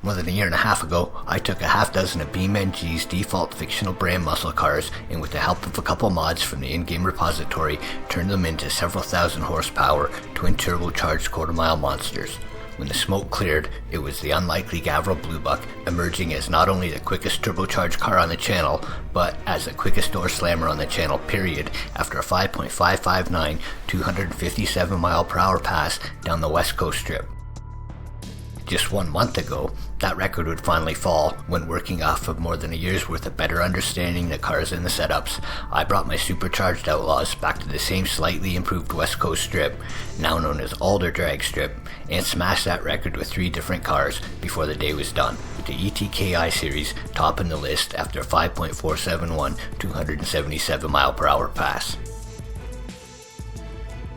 More than a year and a half ago, I took a half dozen of BeamNG's default fictional brand muscle cars and with the help of a couple mods from the in-game repository, turned them into several thousand horsepower, twin turbo charged quarter-mile monsters. When the smoke cleared, it was the unlikely Gavril Bluebuck emerging as not only the quickest turbocharged car on the channel, but as the quickest door slammer on the channel period after a 5.559 257 mile per hour pass down the West Coast Strip. Just 1 month ago, that record would finally fall when, working off of more than a year's worth of better understanding the cars and the setups, I brought my supercharged Outlaws back to the same slightly improved West Coast Strip, now known as Alder drag strip, and smashed that record with 3 different cars before the day was done, with the ETK I-Series topping the list after a 5.471 277 mile per hour pass.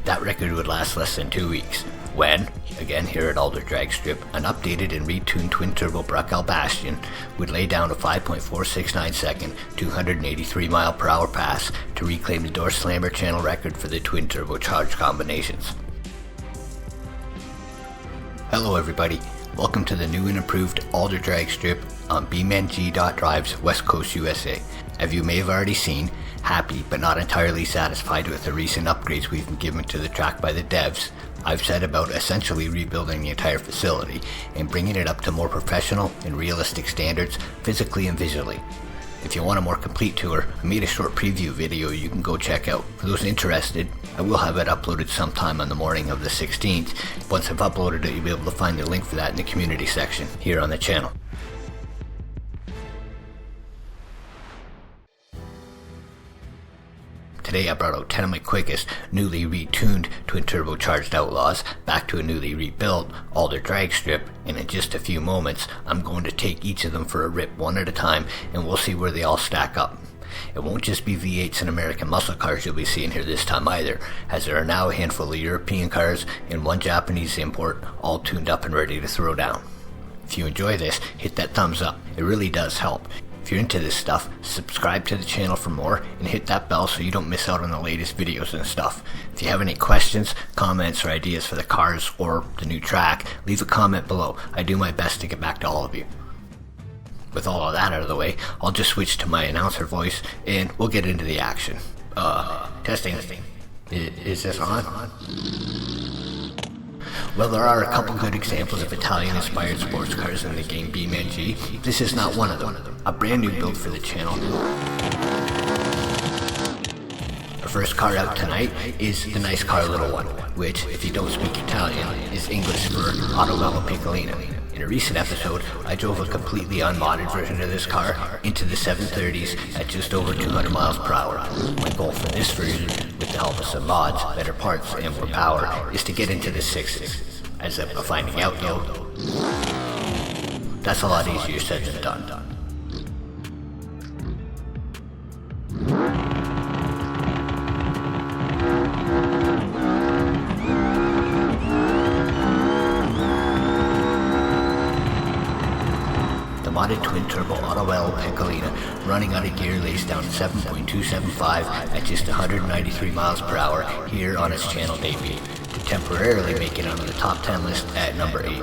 That record would last less than 2 weeks, when, again here at Alder Drag Strip, an updated and retuned twin-turbo Bruckell Bastion would lay down a 5.469 second, 283 mile per hour pass to reclaim the door slammer channel record for the twin-turbo charged combinations. Hello everybody, welcome to the new and improved Alder Drag Strip on BeamNG.drive's West Coast USA. As you may have already seen, happy but not entirely satisfied with the recent upgrades we've been given to the track by the devs, I've set about essentially rebuilding the entire facility and bringing it up to more professional and realistic standards physically and visually. If you want a more complete tour, I made a short preview video you can go check out. For those interested, I will have it uploaded sometime on the morning of the 16th. Once I've uploaded it, you'll be able to find the link for that in the community section here on the channel. Today I brought out 10 of my quickest, newly retuned twin turbo charged Outlaws back to a newly rebuilt Alder drag strip, and in just a few moments I'm going to take each of them for a rip one at a time and we'll see where they all stack up. It won't just be V8s and American muscle cars you'll be seeing here this time either, as there are now a handful of European cars and one Japanese import, all tuned up and ready to throw down. If you enjoy this, hit that thumbs up, it really does help. If you're into this stuff, subscribe to the channel for more and hit that bell so you don't miss out on the latest videos and stuff. If you have any questions, comments, or ideas for the cars or the new track, leave a comment below. I do my best to get back to all of you. With all of that out of the way, I'll just switch to my announcer voice and we'll get into the action. Testing. Is this on? Well, there are a couple good examples of Italian-inspired sports cars in the game BeamNG. This is not one of them. A brand new build for the channel. Our first car out tonight is the nice car little one, which, if you don't speak Italian, is English for Autobello Piccolina. In a recent episode, I drove a completely unmodded version of this car into the 730s at just over 200 miles per hour. My goal for this version, with the help of some mods, better parts, and more power, is to get into the 6s. As I'm finding out though, that's a lot easier said than done. Modded twin turbo Autobello Piccolina running on a gear lays down 7.275 at just 193 miles per hour here on its channel debut, to temporarily make it onto the top 10 list at number 8.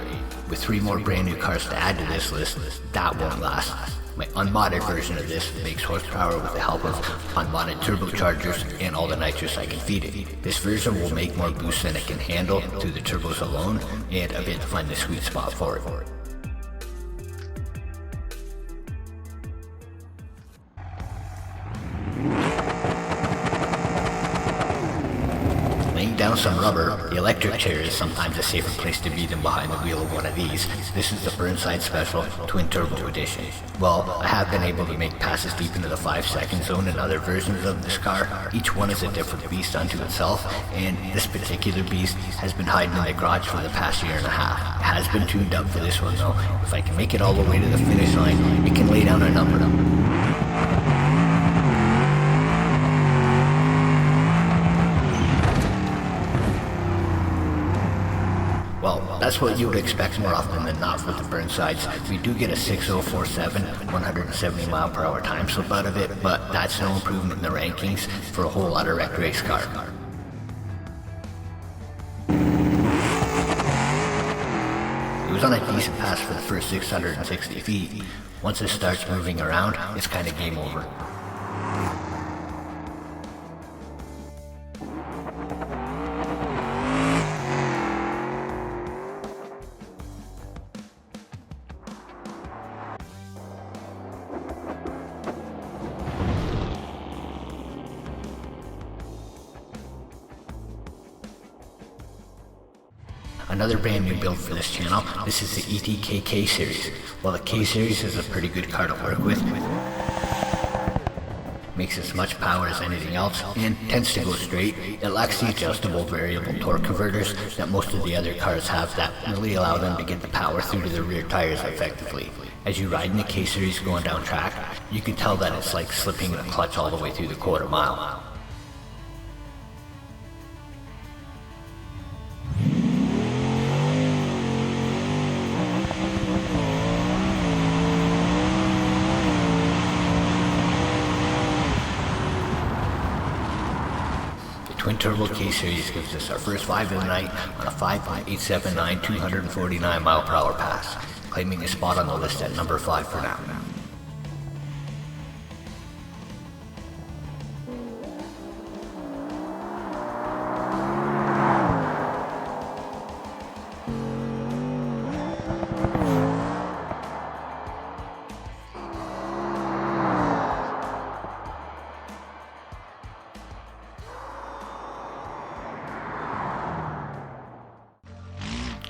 With 3 more brand new cars to add to this list, that won't last. My unmodded version of this makes horsepower with the help of unmodded turbochargers and all the nitrous I can feed it. This version will make more boost than it can handle through the turbos alone, and I've yet to find the sweet spot for it. Down some rubber, the electric chair is sometimes a safer place to be than behind the wheel of one of these. This is the Burnside Special Twin Turbo Edition. Well, I have been able to make passes deep into the 5-second zone in other versions of this car. Each one is a different beast unto itself, and this particular beast has been hiding in the garage for the past year and a half. It has been tuned up for this one though. If I can make it all the way to the finish line, it can lay down a number. Well, that's what you would expect more often than not with the Burnsides. We do get a 6047, 170 mile per hour time slip out of it, but that's no improvement in the rankings for a whole lot of wrecked race car. It was on a decent pass for the first 660 feet. Once it starts moving around, it's kind of game over. Another brand new build for this channel, this is the ETK K-Series. While the K-Series is a pretty good car to work with, makes as much power as anything else, and tends to go straight, it lacks the adjustable variable torque converters that most of the other cars have that really allow them to get the power through to the rear tires effectively. As you ride in the K-Series going down track, you can tell that it's like slipping in a clutch all the way through the quarter mile. Twin Turbo K-Series gives us our first 5 of the night on a 5.879 249 mile per hour pass, claiming a spot on the list at number 5 for now.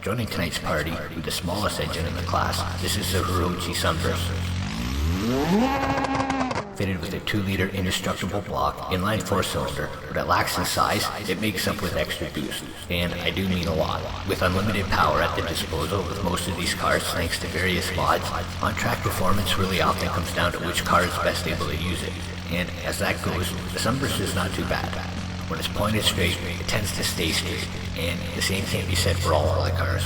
Joining tonight's party with the smallest engine in the class, this is the Hirochi Sunburst. Fitted with a 2-liter indestructible block, inline 4-cylinder, but it lacks in size, it makes up with extra boost, and I do mean a lot. With unlimited power at the disposal with most of these cars thanks to various mods, on-track performance really often comes down to which car is best able to use it, and as that goes, the Sunburst is not too bad. When it's pointed straight, it tends to stay straight, and the same can't be said for all other cars.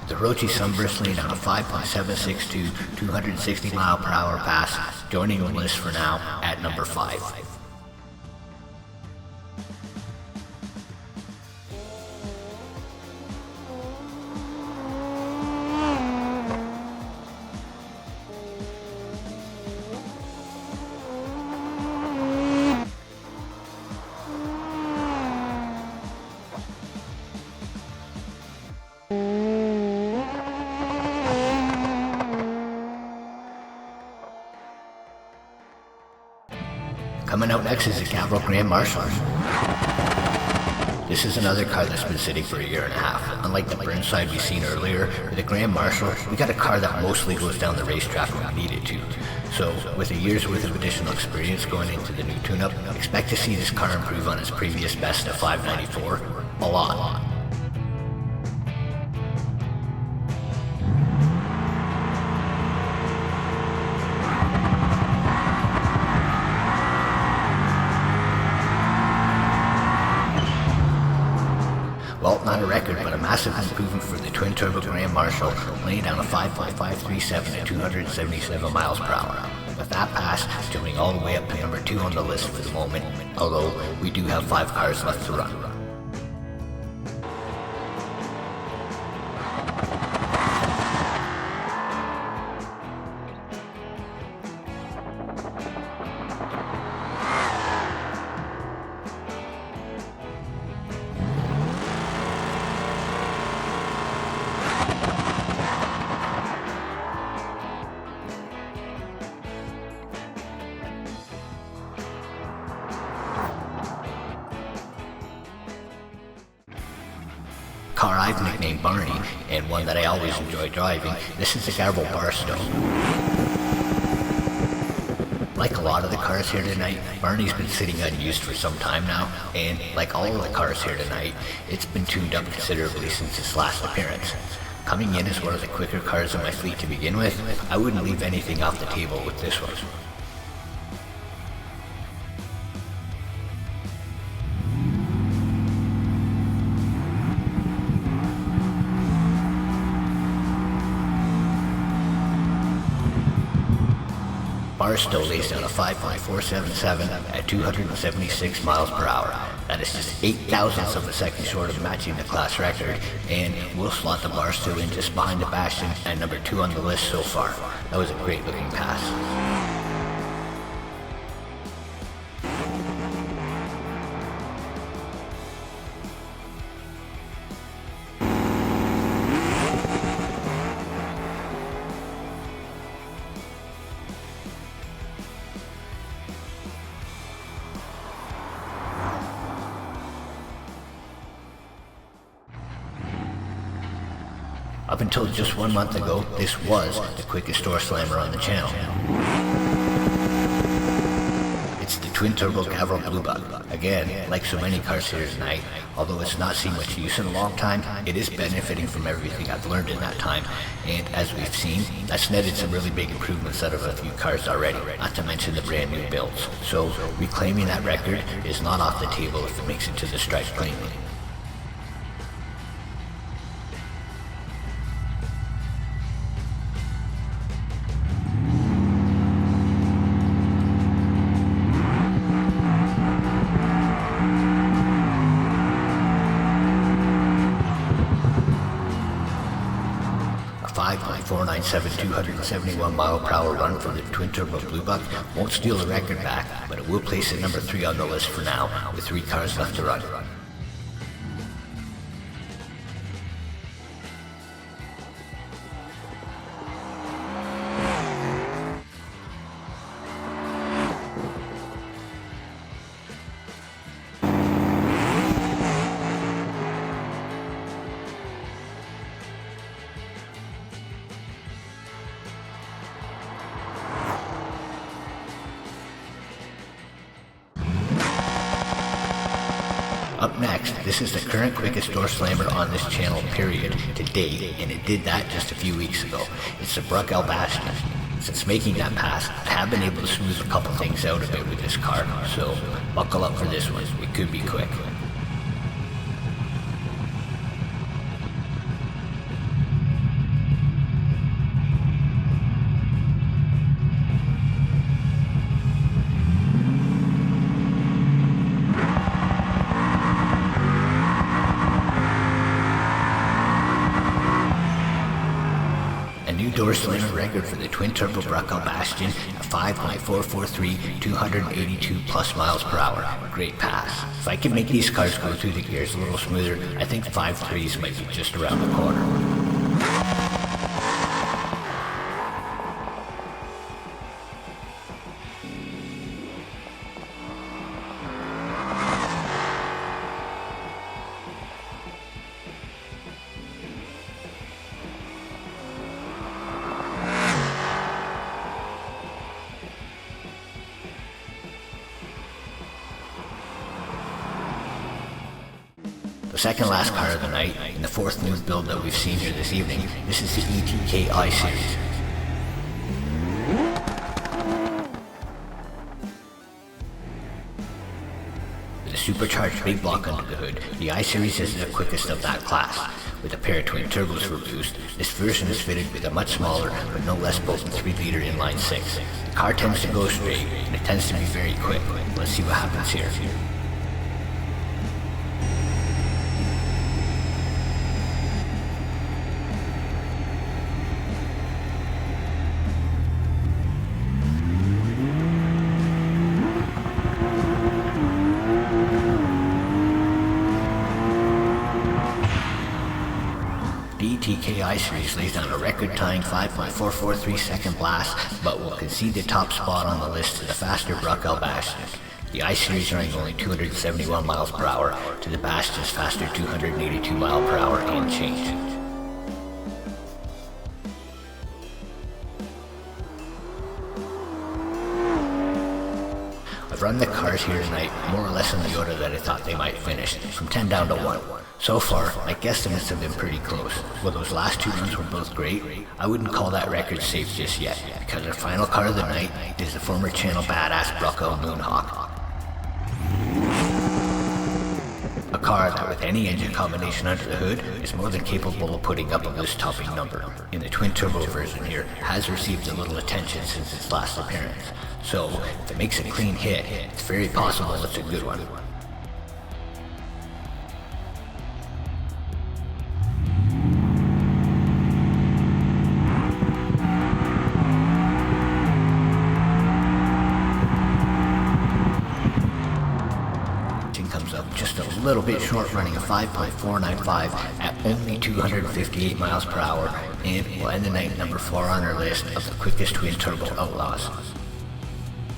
The Hirochi Sunburst laid on a 5.762 260 mile per hour pass, joining the list for now at number 5. Coming out next is the Gavril Grand Marshal. This is another car that's been sitting for a year and a half. Unlike the Burnside we seen earlier, with the Grand Marshal, we got a car that mostly goes down the racetrack when we need it to. So, with a year's worth of additional experience going into the new tune-up, expect to see this car improve on its previous best of 594 a lot. Well, not a record, but a massive improvement for the Twin Turbo Grand Marshal, laying down a 5.537 at 277 miles per hour. With that pass, jumping all the way up to number 2 on the list for the moment, although we do have 5 cars left to run. Car I've nicknamed Barney, and one that I always enjoy driving, this is the Gavril Barstow. Like a lot of the cars here tonight, Barney's been sitting unused for some time now, and like all of the cars here tonight, it's been tuned up considerably since its last appearance. Coming in as one of the quicker cars in my fleet to begin with, I wouldn't leave anything off the table with this one. Barstow lays down a 5.477 at 276 miles per hour. That is just 0.08 of a second short of matching the class record, and we'll slot the Barstow in just behind the Bastion at number 2 on the list so far. That was a great looking pass. Up until just 1 month ago, this was the quickest door slammer on the channel. It's the Twin Turbo Gavril Bluebug. Again, like so many cars here tonight, although it's not seen much use in a long time, it is benefiting from everything I've learned in that time, and as we've seen, that's netted some really big improvements out of a few cars already, not to mention the brand new builds. So reclaiming that record is not off the table if it makes it to the stripe cleanly. A 5.497 271 mile per hour run from the Twin Turbo Bluebug won't steal the record back, but it will place it number 3 on the list for now, with 3 cars left to run. Up next, this is the current quickest door slammer on this channel, period, to date, and it did that just a few weeks ago. It's the Burnside Special. Since making that pass, I have been able to smooth a couple things out a bit with this car, so buckle up for this one, it could be quick. Door slammer record for the Twin Turbo Burnside Bastion at 5.443, 282 plus miles per hour. Great pass. If I can make these cars go through the gears a little smoother, I think 5.3s might be just around the corner. The second last car of the night, and the 4th new build that we've seen here this evening, this is the ETK I-Series. With a supercharged big block under the hood, the I-Series is the quickest of that class. With a pair of twin turbos for boost, this version is fitted with a much smaller but no less potent 3-liter inline 6. The car tends to go straight, and it tends to be very quick. Let's see what happens here. The ETK I-Series lays down a record-tying 5.443 second blast, but will concede the top spot on the list to the faster Burnside Bastion. The I-Series running only 271 miles per hour to the Bastion's faster 282 mile per hour and change. I've run the cars here tonight more or less in the order that I thought they might finish, from 10 down to 1. So far, my guesstimates have been pretty close. While those last 2 runs were both great, I wouldn't call that record safe just yet, because our final car of the night is the former channel badass Burnside Moonhawk. A car that with any engine combination under the hood is more than capable of putting up a list-topping number. In the twin turbo version here, has received a little attention since its last appearance, so if it makes a clean hit, it's very possible it's a good one. Comes up just a little bit short, running a 5.495 at only 258 miles per hour, and will end the night number 4 on our list of the quickest twin turbo outlaws.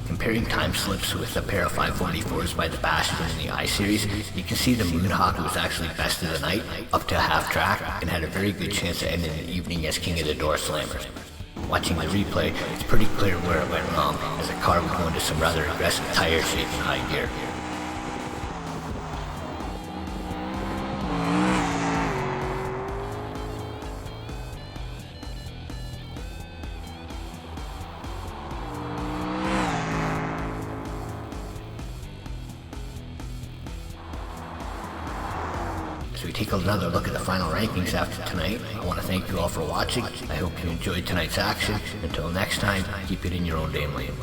Comparing time slips with a pair of 544s by the Bastion in the I-Series, you can see the Moonhawk was actually best of the night, up to half track, and had a very good chance of ending the evening as king of the door slammers. Watching the replay, it's pretty clear where it went wrong, as the car would go into some rather aggressive tire shape in high gear. As we take another look at the final rankings after tonight, I want to thank you all for watching. I hope you enjoyed tonight's action. Until next time, keep it in your own damn lane.